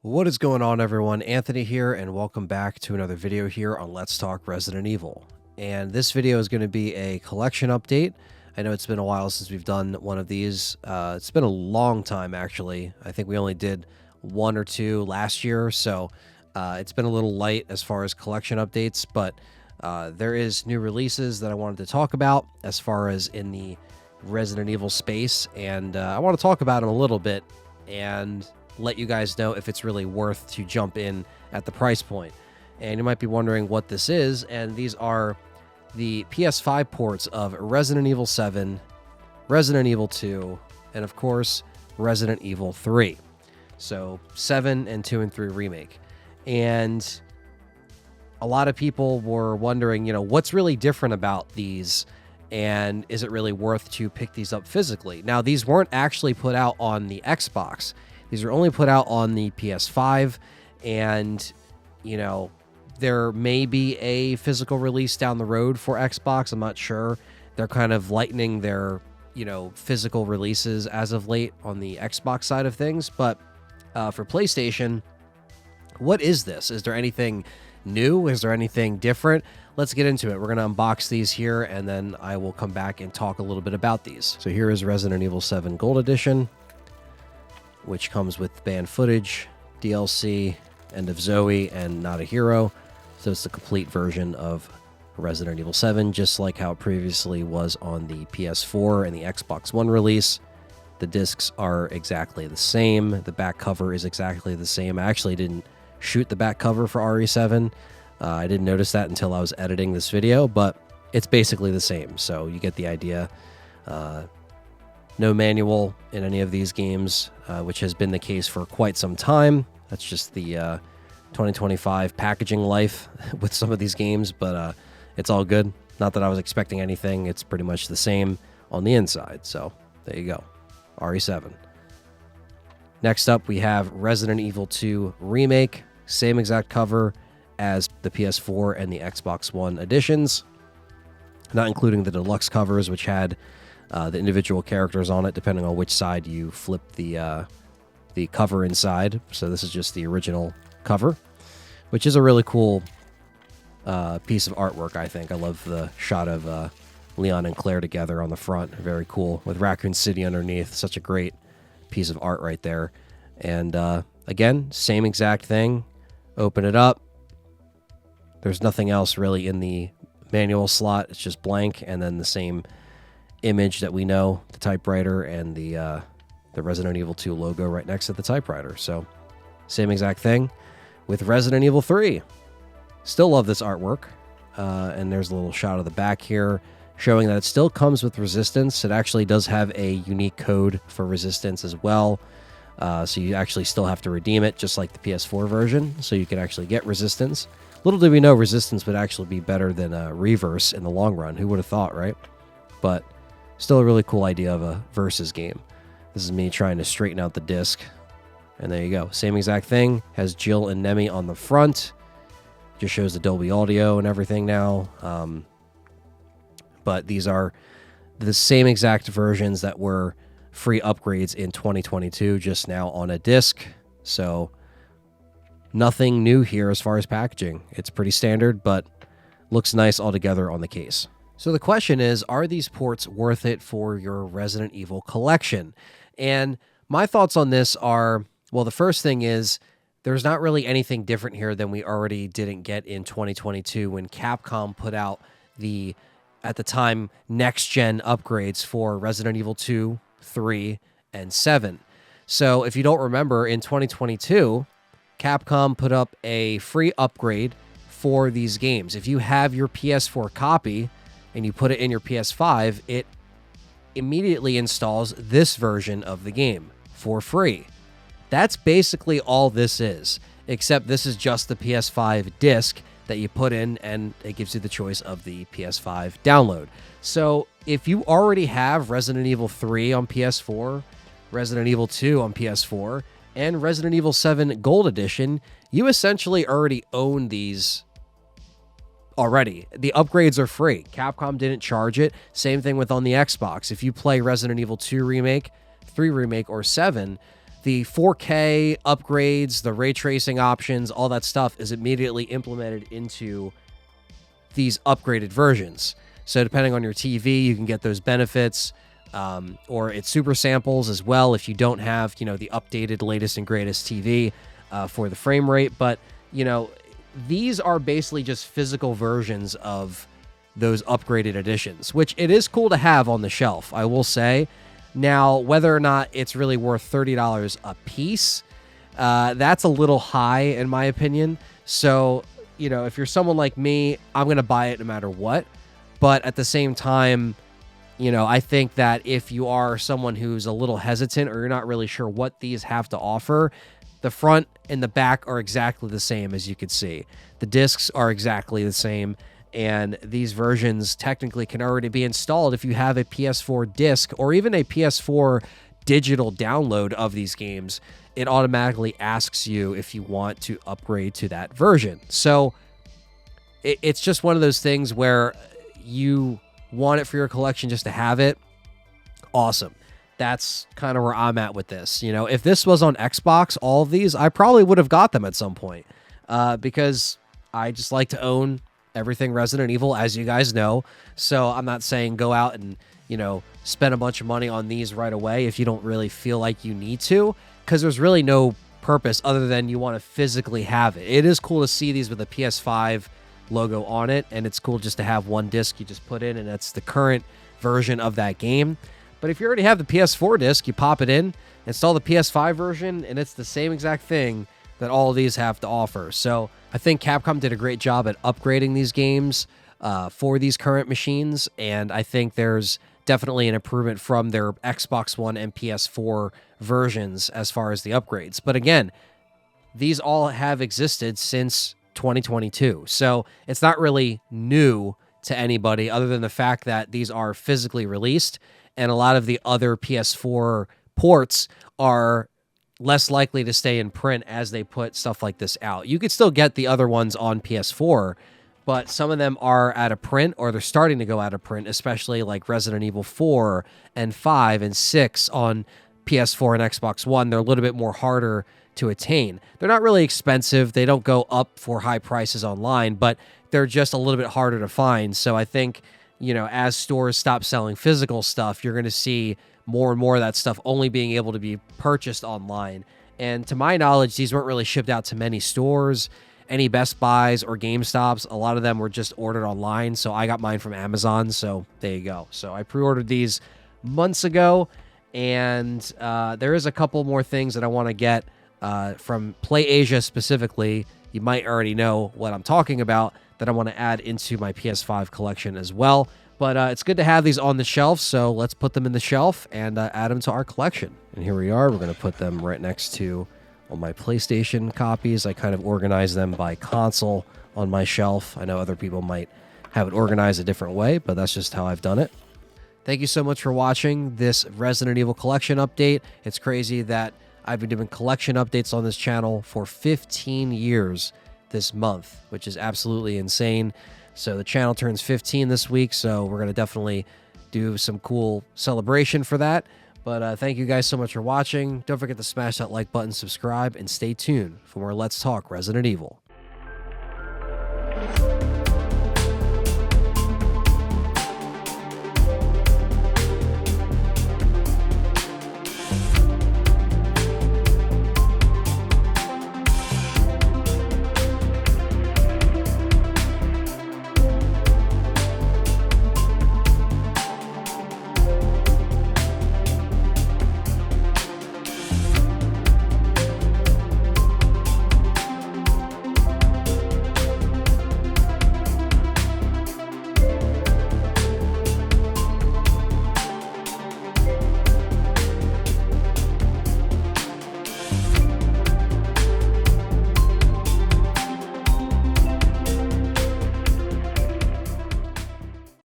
What is going on, everyone? Anthony here, and welcome back to another video here on Let's Talk Resident Evil. And this video is going to be a collection update. I know it's been a while since we've done one of these. It's been a long time, actually. I think we only did one or two last year, so it's been a little light as far as collection updates, but there is new releases that I wanted to talk about as far as in the Resident Evil space, and I want to talk about them a little bit and let you guys know if it's really worth to jump in at the price point. And you might be wondering what this is, and these are the PS5 ports of Resident Evil 7, Resident Evil 2, and of course, Resident Evil 3. So 7 and 2 and 3 remake. And a lot of people were wondering, what's really different about these, and is it really worth to pick these up physically? Now, these weren't actually put out on the Xbox. These are only put out on the PS5, and, there may be a physical release down the road for Xbox. I'm not sure. They're kind of lightening their, physical releases as of late on the Xbox side of things. But for PlayStation, what is this? Is there anything new? Is there anything different? Let's get into it. We're going to unbox these here, and then I will come back and talk a little bit about these. So here is Resident Evil 7 Gold Edition, which comes with banned footage, DLC, End of Zoe, and Not a Hero. So it's the complete version of Resident Evil 7, just like how it previously was on the PS4 and the Xbox One release. The discs are exactly the same. The back cover is exactly the same. I actually didn't shoot the back cover for RE7. I didn't notice that until I was editing this video, but it's basically the same. So you get the idea. No manual in any of these games, which has been the case for quite some time. That's just the 2025 packaging life with some of these games, but it's all good. Not that I was expecting anything. It's pretty much the same on the inside. So there you go. RE7. Next up, we have Resident Evil 2 Remake. Same exact cover as the PS4 and the Xbox One editions, not including the deluxe covers, which had the individual characters on it, depending on which side you flip the cover inside. So this is just the original cover, which is a really cool piece of artwork, I think. I love the shot of Leon and Claire together on the front. Very cool, with Raccoon City underneath. Such a great piece of art right there. And again, same exact thing. Open it up. There's nothing else really in the manual slot. It's just blank, and then the same image that we know, the typewriter, and the Resident Evil 2 logo right next to the typewriter. So same exact thing with Resident Evil 3. Still love this artwork. And there's a little shot of the back here showing that it still comes with resistance. It actually does have a unique code for resistance as well. So you actually still have to redeem it, just like the PS4 version, so you can actually get resistance. Little did we know resistance would actually be better than reverse in the long run. Who would have thought, right? But still a really cool idea of a versus game. This is me trying to straighten out the disc. And there you go. Same exact thing. Has Jill and Nemi on the front. Just shows the Dolby Audio and everything now. But these are the same exact versions that were free upgrades in 2022, just now on a disc. So nothing new here as far as packaging. It's pretty standard, but looks nice altogether on the case. So the question is, are these ports worth it for your Resident Evil collection? And my thoughts on this are, well, the first thing is there's not really anything different here than we already didn't get in 2022 when Capcom put out the, at the time, next-gen upgrades for Resident Evil 2, 3, and 7. So if you don't remember, in 2022, Capcom put up a free upgrade for these games. If you have your PS4 copy and you put it in your PS5, it immediately installs this version of the game for free. That's basically all this is, except this is just the PS5 disc that you put in, and it gives you the choice of the PS5 download. So if you already have Resident Evil 3 on PS4, Resident Evil 2 on PS4, and Resident Evil 7 Gold Edition, you essentially already own these already. The upgrades are free. Capcom didn't charge it. Same thing with on the Xbox. If you play Resident Evil 2 Remake, 3 Remake, or 7, the 4K upgrades, the ray tracing options, all that stuff is immediately implemented into these upgraded versions. So depending on your TV, you can get those benefits, or it's super samples as well if you don't have, the updated latest and greatest TV for the frame rate. But, these are basically just physical versions of those upgraded editions, which it is cool to have on the shelf, I will say. Now, whether or not it's really worth $30 a piece, that's a little high in my opinion. So, if you're someone like me, I'm going to buy it no matter what. But at the same time, I think that if you are someone who's a little hesitant or you're not really sure what these have to offer, the front and the back are exactly the same, as you can see. The discs are exactly the same, and these versions technically can already be installed if you have a PS4 disc or even a PS4 digital download of these games. It automatically asks you if you want to upgrade to that version. So it's just one of those things where you want it for your collection just to have it. Awesome. That's kind of where I'm at with this. If this was on Xbox, all of these, I probably would have got them at some point, because I just like to own everything Resident Evil, as you guys know. So I'm not saying go out and, spend a bunch of money on these right away if you don't really feel like you need to, because there's really no purpose other than you want to physically have it. It is cool to see these with a PS5 logo on it, and it's cool just to have one disc you just put in, and that's the current version of that game. But if you already have the PS4 disc, you pop it in, install the PS5 version, and it's the same exact thing that all of these have to offer. So I think Capcom did a great job at upgrading these games for these current machines, and I think there's definitely an improvement from their Xbox One and PS4 versions as far as the upgrades. But again, these all have existed since 2022, so it's not really new to anybody other than the fact that these are physically released, and a lot of the other PS4 ports are less likely to stay in print as they put stuff like this out. You could still get the other ones on PS4, but some of them are out of print, or they're starting to go out of print, especially like Resident Evil 4 and 5 and 6 on PS4 and Xbox One. They're a little bit more harder to attain. They're not really expensive. They don't go up for high prices online, but they're just a little bit harder to find. So I think, as stores stop selling physical stuff, you're going to see more and more of that stuff only being able to be purchased online. And to my knowledge, these weren't really shipped out to many stores, any Best Buys or GameStops. A lot of them were just ordered online. So I got mine from Amazon. So there you go. So I pre-ordered these months ago, and there is a couple more things that I want to get from Play Asia specifically. You might already know what I'm talking about, that I want to add into my PS5 collection as well. But it's good to have these on the shelf, so let's put them in the shelf and add them to our collection. And here we are. We're going to put them right next to all my PlayStation copies. I kind of organize them by console on my shelf. I know other people might have it organized a different way, but that's just how I've done it. Thank you so much for watching this Resident Evil collection update. It's crazy that I've been doing collection updates on this channel for 15 years this month, which is absolutely insane. So the channel turns 15 this week, so we're going to definitely do some cool celebration for that. But thank you guys so much for watching. Don't forget to smash that like button, subscribe, and stay tuned for more Let's Talk Resident Evil.